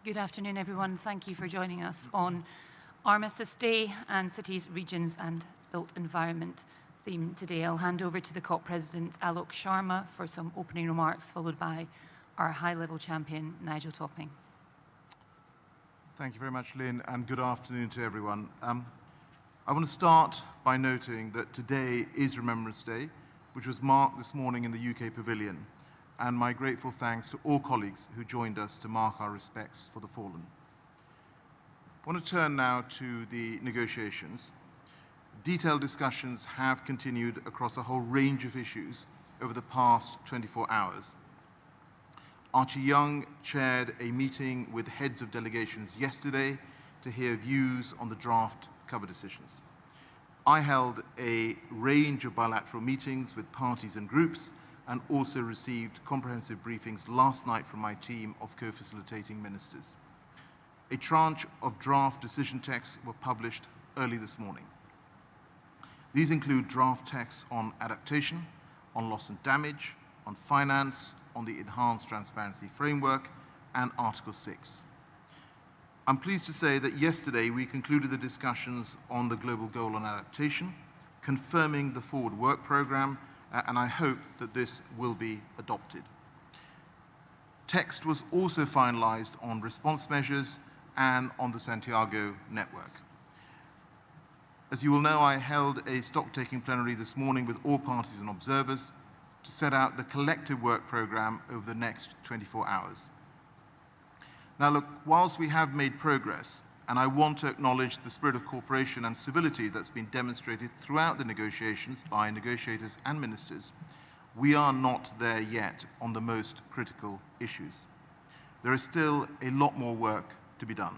Good afternoon, everyone. Thank you for joining us on Armistice Day and Cities, Regions and Built Environment theme today. I'll hand over to the COP President, Alok Sharma, for some opening remarks, followed by our high-level champion, Nigel Topping. Thank you very much, Lynn, and good afternoon to everyone. I want to start by noting that today is Remembrance Day, which was marked this morning in the UK Pavilion, and my grateful thanks to all colleagues who joined us to mark our respects for the fallen. I want to turn now to the negotiations. Detailed discussions have continued across a whole range of issues over the past 24 hours. Archie Young chaired a meeting with heads of delegations yesterday to hear views on the draft cover decisions. I held a range of bilateral meetings with parties and groups and also received comprehensive briefings last night from my team of co-facilitating ministers. A tranche of draft decision texts were published early this morning. These include draft texts on adaptation, on loss and damage, on finance, on the enhanced transparency framework, and Article 6. I'm pleased to say that yesterday we concluded the discussions on the global goal on adaptation, confirming the forward work programme, and I hope that this will be adopted. Text was also finalised on response measures and on the Santiago network. As you will know, I held a stock-taking plenary this morning with all parties and observers to set out the collective work programme over the next 24 hours. Now look, whilst we have made progress, and I want to acknowledge the spirit of cooperation and civility that's been demonstrated throughout the negotiations by negotiators and ministers, we are not there yet on the most critical issues. There is still a lot more work to be done,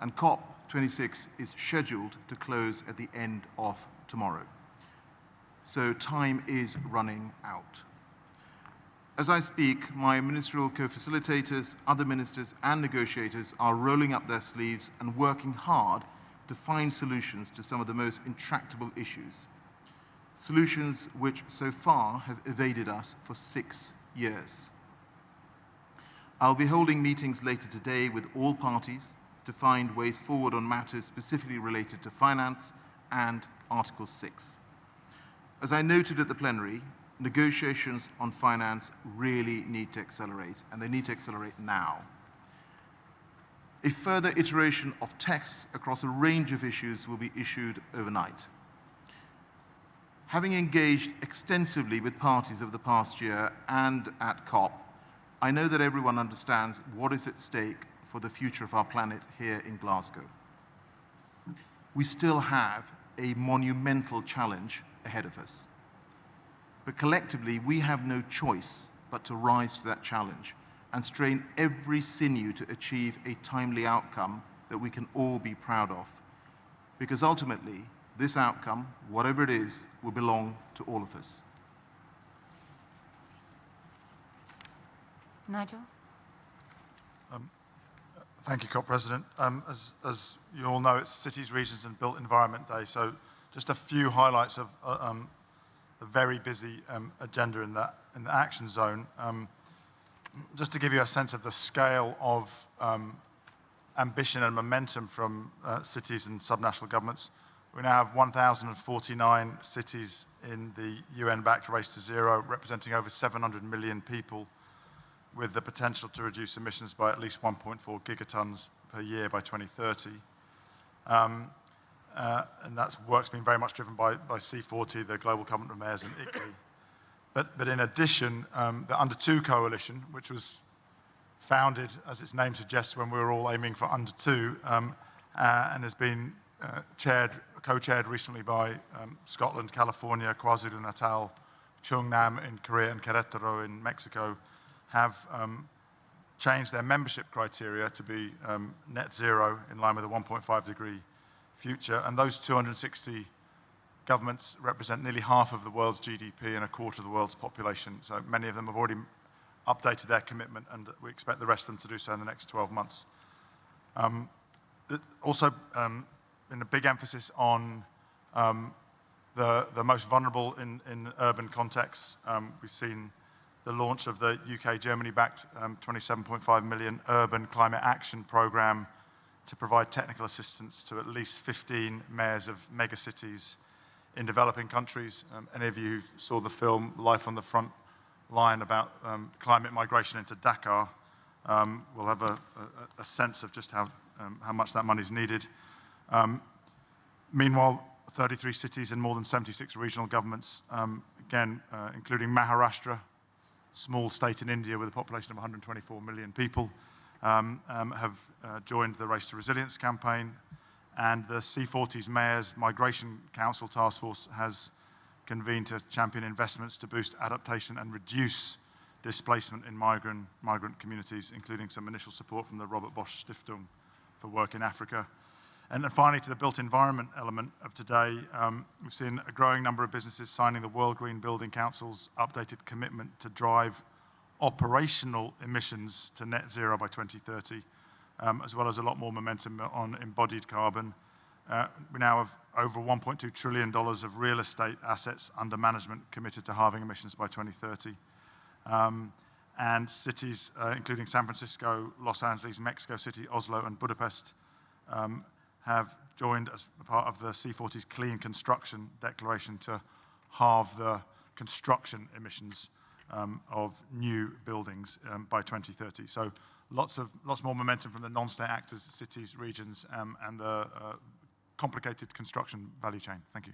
and COP26 is scheduled to close at the end of tomorrow. So time is running out. As I speak, my ministerial co-facilitators, other ministers and negotiators are rolling up their sleeves and working hard to find solutions to some of the most intractable issues. Solutions which so far have evaded us for 6 years. I'll be holding meetings later today with all parties to find ways forward on matters specifically related to finance and Article 6. As I noted at the plenary, negotiations on finance really need to accelerate, and they need to accelerate now. A further iteration of texts across a range of issues will be issued overnight. Having engaged extensively with parties over the past year and at COP, I know that everyone understands what is at stake for the future of our planet here in Glasgow. We still have a monumental challenge ahead of us. But collectively, we have no choice but to rise to that challenge and strain every sinew to achieve a timely outcome that we can all be proud of. Because ultimately, this outcome, whatever it is, will belong to all of us. Nigel? Thank you, COP President. As you all know, it's Cities, Regions and Built Environment Day, so just a few highlights of the very busy agenda in the action zone. Just to give you a sense of the scale of ambition and momentum from cities and subnational governments, we now have 1,049 cities in the UN-backed Race to Zero, representing over 700 million people, with the potential to reduce emissions by at least 1.4 gigatons per year by 2030. And that work's been very much driven by C40, the Global Covenant of Mayors, and ICLEI. But in addition, the Under 2 Coalition, which was founded, as its name suggests, when we were all aiming for Under 2, and has been co-chaired recently by Scotland, California, KwaZulu-Natal, Chungnam in Korea, and Querétaro in Mexico, have changed their membership criteria to be net zero in line with a 1.5 degree future, and those 260 governments represent nearly half of the world's GDP and a quarter of the world's population. So many of them have already updated their commitment, and we expect the rest of them to do so in the next 12 months. Also, in a big emphasis on the most vulnerable in urban contexts, we've seen the launch of the UK Germany-backed 27.5 million urban climate action programme to provide technical assistance to at least 15 mayors of megacities in developing countries. Any of you who saw the film Life on the Front Line about climate migration into Dakar will have a sense of just how much that money is needed. Meanwhile, 33 cities and more than 76 regional governments, again, including Maharashtra, small state in India with a population of 124 million people, have joined the Race to Resilience campaign. And the C40's Mayors Migration Council Task Force has convened to champion investments to boost adaptation and reduce displacement in migrant communities, including some initial support from the Robert Bosch Stiftung for work in Africa. And then finally, to the built environment element of today, we've seen a growing number of businesses signing the World Green Building Council's updated commitment to drive operational emissions to net zero by 2030, as well as a lot more momentum on embodied carbon. We now have over $1.2 trillion of real estate assets under management committed to halving emissions by 2030. And cities, including San Francisco, Los Angeles, Mexico City, Oslo, and Budapest, have joined as part of the C40's Clean Construction Declaration to halve the construction emissions of new buildings by 2030. So lots more momentum from the non-state actors, cities, regions, and the complicated construction value chain. Thank you.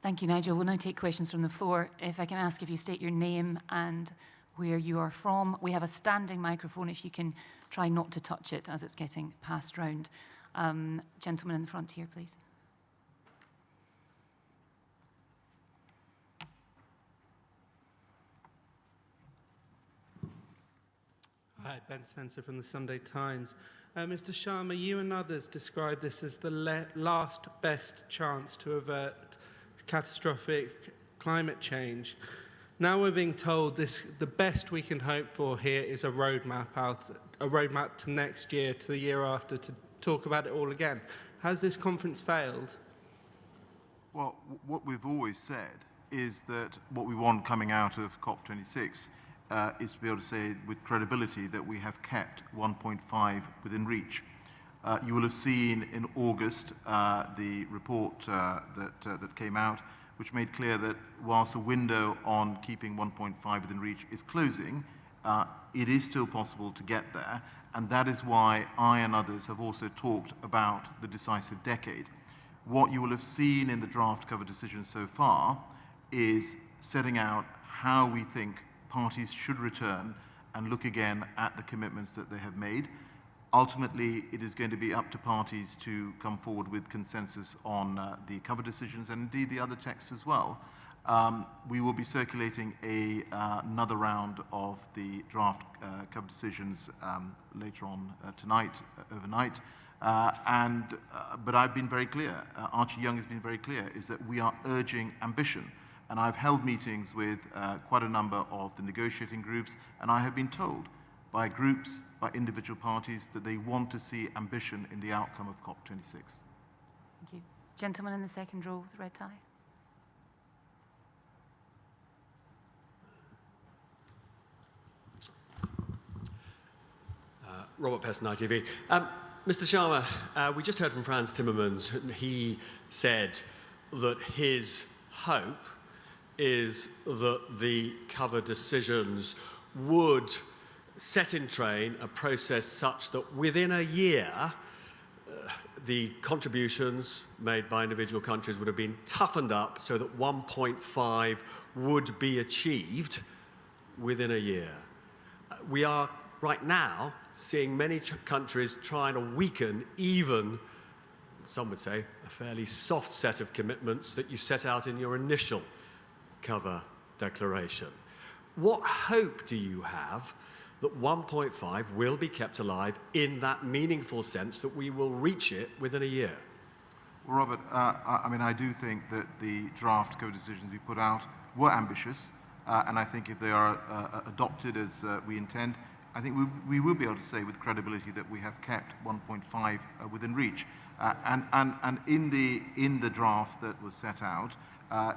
Thank you, Nigel. We'll now take questions from the floor. If I can ask if you state your name and where you are from. We have a standing microphone, if you can try not to touch it as it's getting passed round. Gentleman in the front here, please. Hi, Ben Spencer from the Sunday Times. Mr. Sharma, you and others describe this as the last best chance to avert catastrophic climate change. Now we're being told the best we can hope for here is a roadmap to next year, to the year after, to talk about it all again. Has this conference failed? Well, what we've always said is that what we want coming out of COP26 is to be able to say with credibility that we have kept 1.5 within reach. You will have seen in August the report that came out, which made clear that whilst the window on keeping 1.5 within reach is closing, it is still possible to get there. And that is why I and others have also talked about the decisive decade. What you will have seen in the draft cover decision so far is setting out how we think parties should return and look again at the commitments that they have made. Ultimately, it is going to be up to parties to come forward with consensus on the cover decisions and indeed the other texts as well. We will be circulating another round of the draft cover decisions later on tonight, overnight. But I've been very clear, Archie Young has been very clear, is that we are urging ambition. And I've held meetings with quite a number of the negotiating groups, and I have been told by groups, by individual parties, that they want to see ambition in the outcome of COP26. Thank you. Gentleman in the second row with the red tie. Robert Peston, ITV. Mr. Sharma, we just heard from Frans Timmermans. He said that his hope is that the cover decisions would set in train a process such that within a year, the contributions made by individual countries would have been toughened up so that 1.5 would be achieved within a year. We are right now seeing many countries trying to weaken even, some would say, a fairly soft set of commitments that you set out in your initial cover declaration. What hope do you have that 1.5 will be kept alive in that meaningful sense that we will reach it within a year? Well, Robert, I do think that the draft co-decisions we put out were ambitious, and I think if they are adopted as we intend, I think we will be able to say with credibility that we have kept 1.5 within reach. And in the draft that was set out,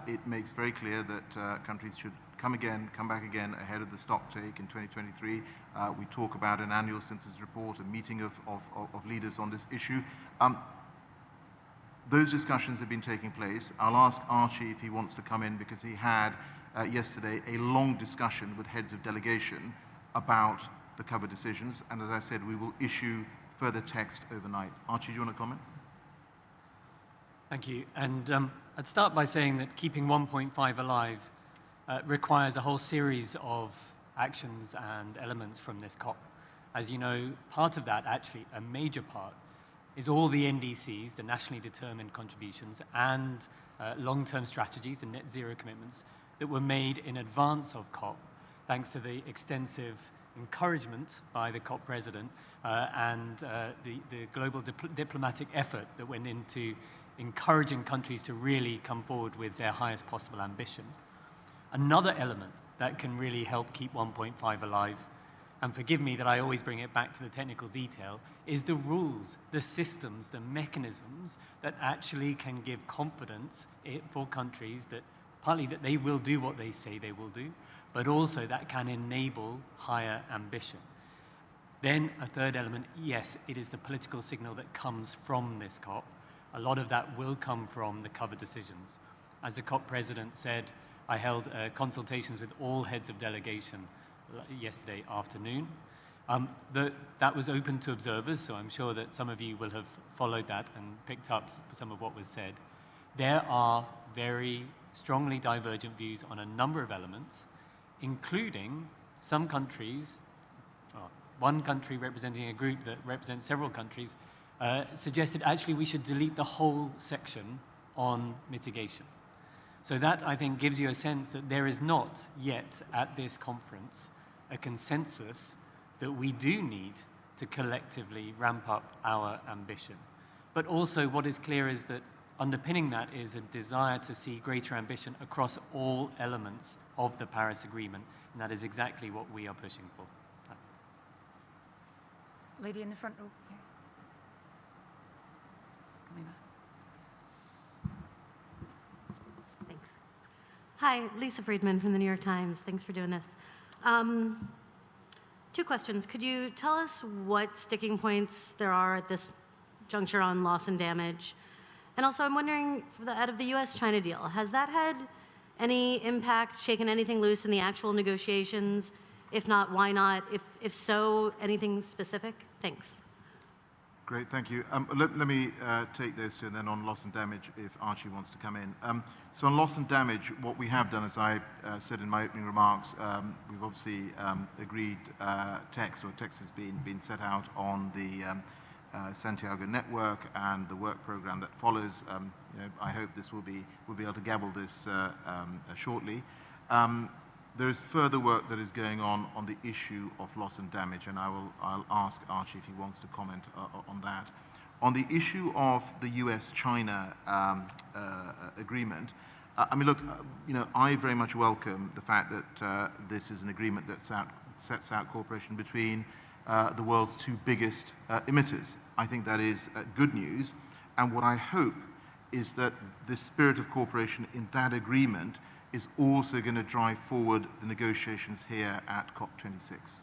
it makes very clear that countries should come back again ahead of the stock take in 2023. We talk about an annual synthesis report, a meeting of leaders on this issue. Those discussions have been taking place. I'll ask Archie if he wants to come in, because he had yesterday a long discussion with heads of delegation about the cover decisions, and as I said, we will issue further text overnight. Archie, do you want to comment? Thank you. And I'd start by saying that keeping 1.5 alive requires a whole series of actions and elements from this COP. As you know, part of that, actually a major part, is all the NDCs, the nationally determined contributions, and long-term strategies and net zero commitments that were made in advance of COP, thanks to the extensive encouragement by the COP president and the global diplomatic effort that went into encouraging countries to really come forward with their highest possible ambition. Another element that can really help keep 1.5 alive, and forgive me that I always bring it back to the technical detail, is the rules, the systems, the mechanisms that actually can give confidence for countries that partly that they will do what they say they will do, but also that can enable higher ambition. Then a third element, yes, it is the political signal that comes from this COP. A lot of that will come from the cover decisions. As the COP president said, I held consultations with all heads of delegation yesterday afternoon. That was open to observers, so I'm sure that some of you will have followed that and picked up some of what was said. There are very strongly divergent views on a number of elements, including some countries, one country representing a group that represents several countries, suggested actually we should delete the whole section on mitigation. So that, I think, gives you a sense that there is not yet at this conference a consensus that we do need to collectively ramp up our ambition. But also what is clear is that underpinning that is a desire to see greater ambition across all elements of the Paris Agreement, and that is exactly what we are pushing for. Lady in the front row here. It's coming back. Thanks. Hi, Lisa Friedman from the New York Times. Thanks for doing this. Two questions. Could you tell us what sticking points there are at this juncture on loss and damage? And also, I'm wondering, out of the US-China deal, has that had any impact, shaken anything loose in the actual negotiations? If not, why not? If so, anything specific? Thanks. Great, thank you. Let me take those two, and then on loss and damage, if Archie wants to come in. So on loss and damage, what we have done, as I said in my opening remarks, we've obviously agreed text has been set out on the Santiago network and the work program that follows. I hope we'll be able to gavel this shortly. There is further work that is going on the issue of loss and damage, and I'll ask Archie if he wants to comment on that. On the issue of the US-China agreement, I mean, look, I very much welcome the fact that this is an agreement that sets out cooperation between the world's two biggest emitters. I think that is good news, and what I hope is that the spirit of cooperation in that agreement is also going to drive forward the negotiations here at COP26.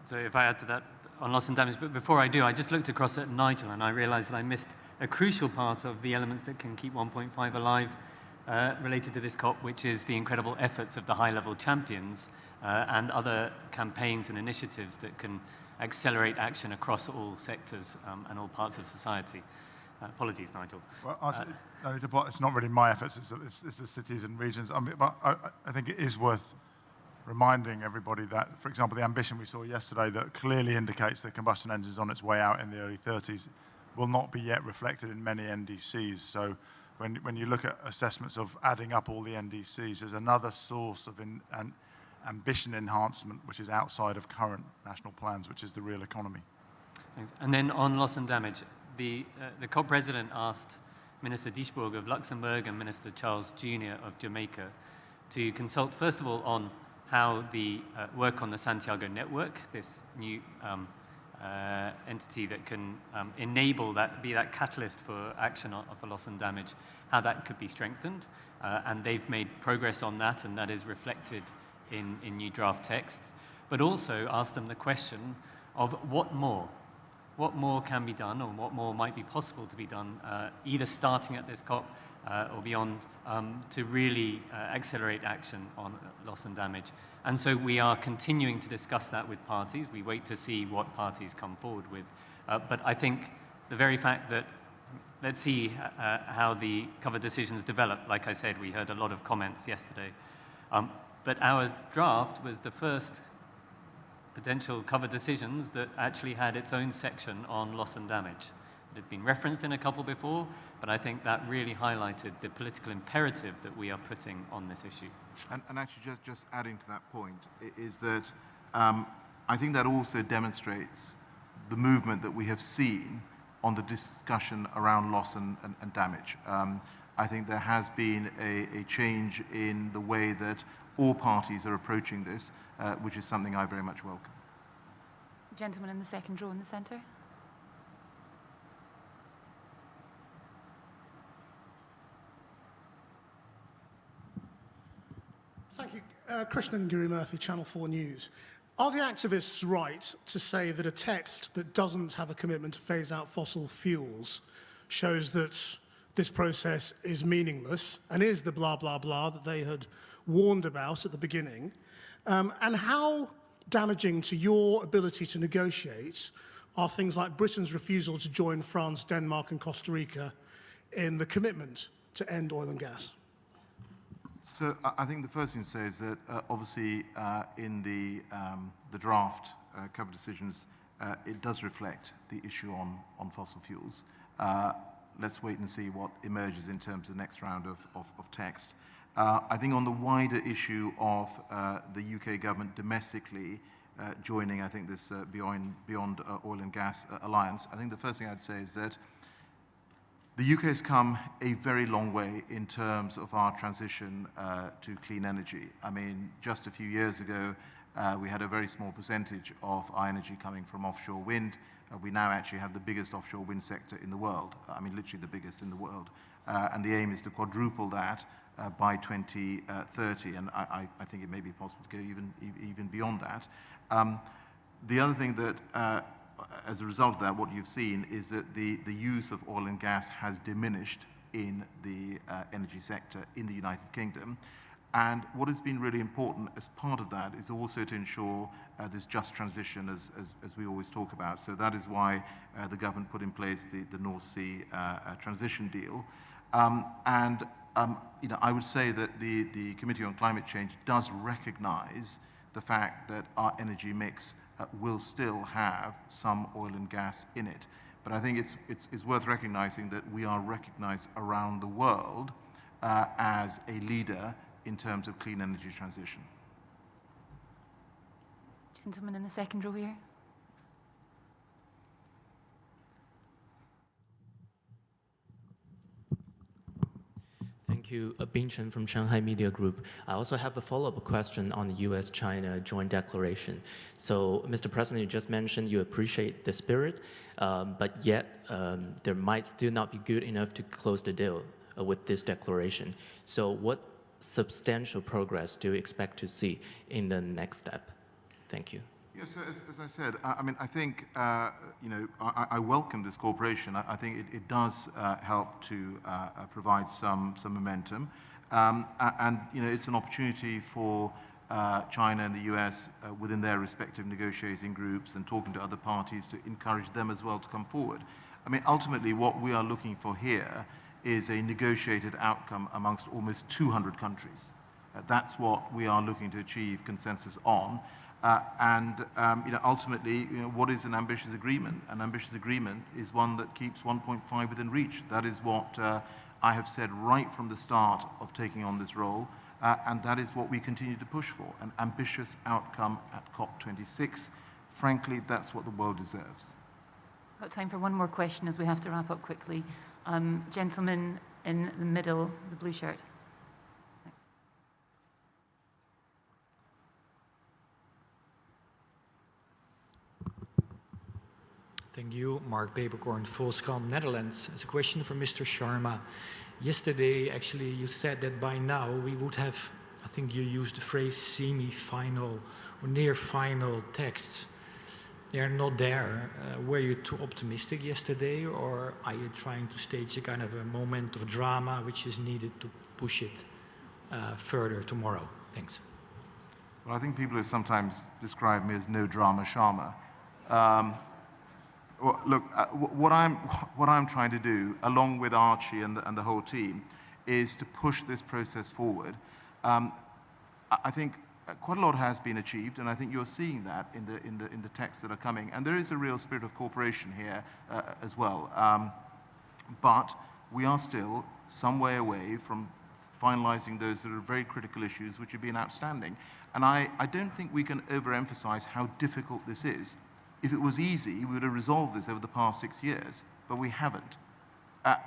So if I add to that on loss and damage, but before I do, I just looked across at Nigel and I realized that I missed a crucial part of the elements that can keep 1.5 alive related to this COP, which is the incredible efforts of the high-level champions and other campaigns and initiatives that can accelerate action across all sectors and all parts of society. Apologies, Nigel. Well, actually, it's not really my efforts, it's the cities and regions. But I think it is worth reminding everybody that, for example, the ambition we saw yesterday that clearly indicates that combustion engines on its way out in the early 30s will not be yet reflected in many NDCs. So when you look at assessments of adding up all the NDCs, there's another source of ambition enhancement which is outside of current national plans, which is the real economy. Thanks. And then on loss and damage, the COP president asked Minister Dijsselbloem of Luxembourg and Minister Charles Jr. of Jamaica to consult, first of all, on how the work on the Santiago network, this new entity that can enable that, be that catalyst for action for loss and damage, how that could be strengthened. And they've made progress on that, and that is reflected in new draft texts. But also ask them the question of what more? What more can be done, or what more might be possible to be done, either starting at this COP or beyond, to really accelerate action on loss and damage. And so we are continuing to discuss that with parties. We wait to see what parties come forward with. But I think the very fact that, let's see how the cover decisions develop. Like I said, we heard a lot of comments yesterday. But our draft was the first potential cover decisions that actually had its own section on loss and damage. It had been referenced in a couple before, but I think that really highlighted the political imperative that we are putting on this issue. And actually, just adding to that point, is that I think that also demonstrates the movement that we have seen on the discussion around loss and damage. I think there has been a change in the way that all parties are approaching this, which is something I very much welcome. Gentleman in the second row in the centre. Thank you. Krishnan Girimurthy, Channel 4 News. Are the activists right to say that a text that doesn't have a commitment to phase out fossil fuels shows that this process is meaningless and is the blah, blah, blah that they had warned about at the beginning? And how damaging to your ability to negotiate are things like Britain's refusal to join France, Denmark and Costa Rica in the commitment to end oil and gas? So I think the first thing to say is that obviously in the draft cover decisions, it does reflect the issue on fossil fuels. Let's wait and see what emerges in terms of the next round of text. I think on the wider issue of the UK government domestically joining, I think, this Beyond Oil and Gas Alliance, I think the first thing I'd say is that the UK has come a very long way in terms of our transition to clean energy. I mean, just a few years ago, we had a very small percentage of our energy coming from offshore wind. We now actually have the biggest offshore wind sector in the world. I mean, literally the biggest in the world. And the aim is to quadruple that by 2030. And I think it may be possible to go even beyond that. The other thing that as a result of that, what you've seen is that the use of oil and gas has diminished in the energy sector in the United Kingdom. And what has been really important as part of that is also to ensure this just transition, as we always talk about. So that is why the government put in place the North Sea transition deal. You know, I would say that the Committee on Climate Change does recognize the fact that our energy mix will still have some oil and gas in it. But I think it's worth recognizing that we are recognized around the world as a leader in terms of clean energy transition. Gentleman in the second row here. Thank you. Bing Chen from Shanghai Media Group. I also have a follow-up question on the US-China joint declaration. So, Mr. President, you just mentioned you appreciate the spirit, but yet there might still not be good enough to close the deal with this declaration. So what substantial progress do you expect to see in the next step? Thank you. Yes, as I said, I mean, I think, you know, I welcome this cooperation. I think it does help to provide some momentum. And, you know, it's an opportunity for China and the US within their respective negotiating groups and talking to other parties to encourage them as well to come forward. I mean, ultimately, what we are looking for here is a negotiated outcome amongst almost 200 countries. That's what we are looking to achieve consensus on. You know, ultimately, you know, what is an ambitious agreement? An ambitious agreement is one that keeps 1.5 within reach. That is what I have said right from the start of taking on this role, and that is what we continue to push for, an ambitious outcome at COP26. Frankly, that's what the world deserves. Got time for one more question as we have to wrap up quickly. Gentleman in the middle, the blue shirt. Thanks. Thank you. Mark Peperkorn, Volkskrant, Netherlands. It's a question for Mr. Sharma. Yesterday, actually, you said that by now we would have, I think you used the phrase semi-final or near-final texts. They are not there. Were you too optimistic yesterday, or are you trying to stage a kind of a moment of drama which is needed to push it further tomorrow? Thanks. Well, I think people have sometimes described me as no drama Sharma. Well, look, what I'm trying to do, along with Archie and the whole team, is to push this process forward. I think quite a lot has been achieved, and I think you're seeing that in the texts that are coming. And there is a real spirit of cooperation here as well. But we are still some way away from finalizing those sort of very critical issues which have been outstanding. And I don't think we can overemphasize how difficult this is. If it was easy, we would have resolved this over the past 6 years, but we haven't.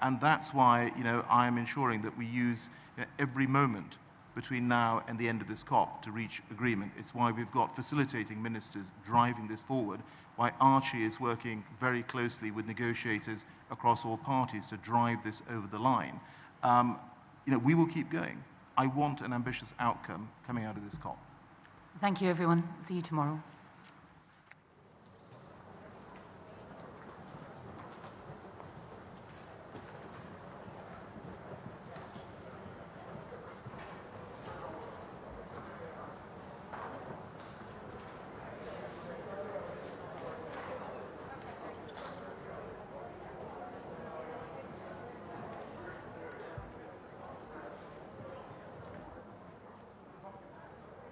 And that's why, I'm ensuring that we use every moment between now and the end of this COP to reach agreement. It's why we've got facilitating ministers driving this forward, why Archie is working very closely with negotiators across all parties to drive this over the line. We will keep going. I want an ambitious outcome coming out of this COP. Thank you, everyone. See you tomorrow.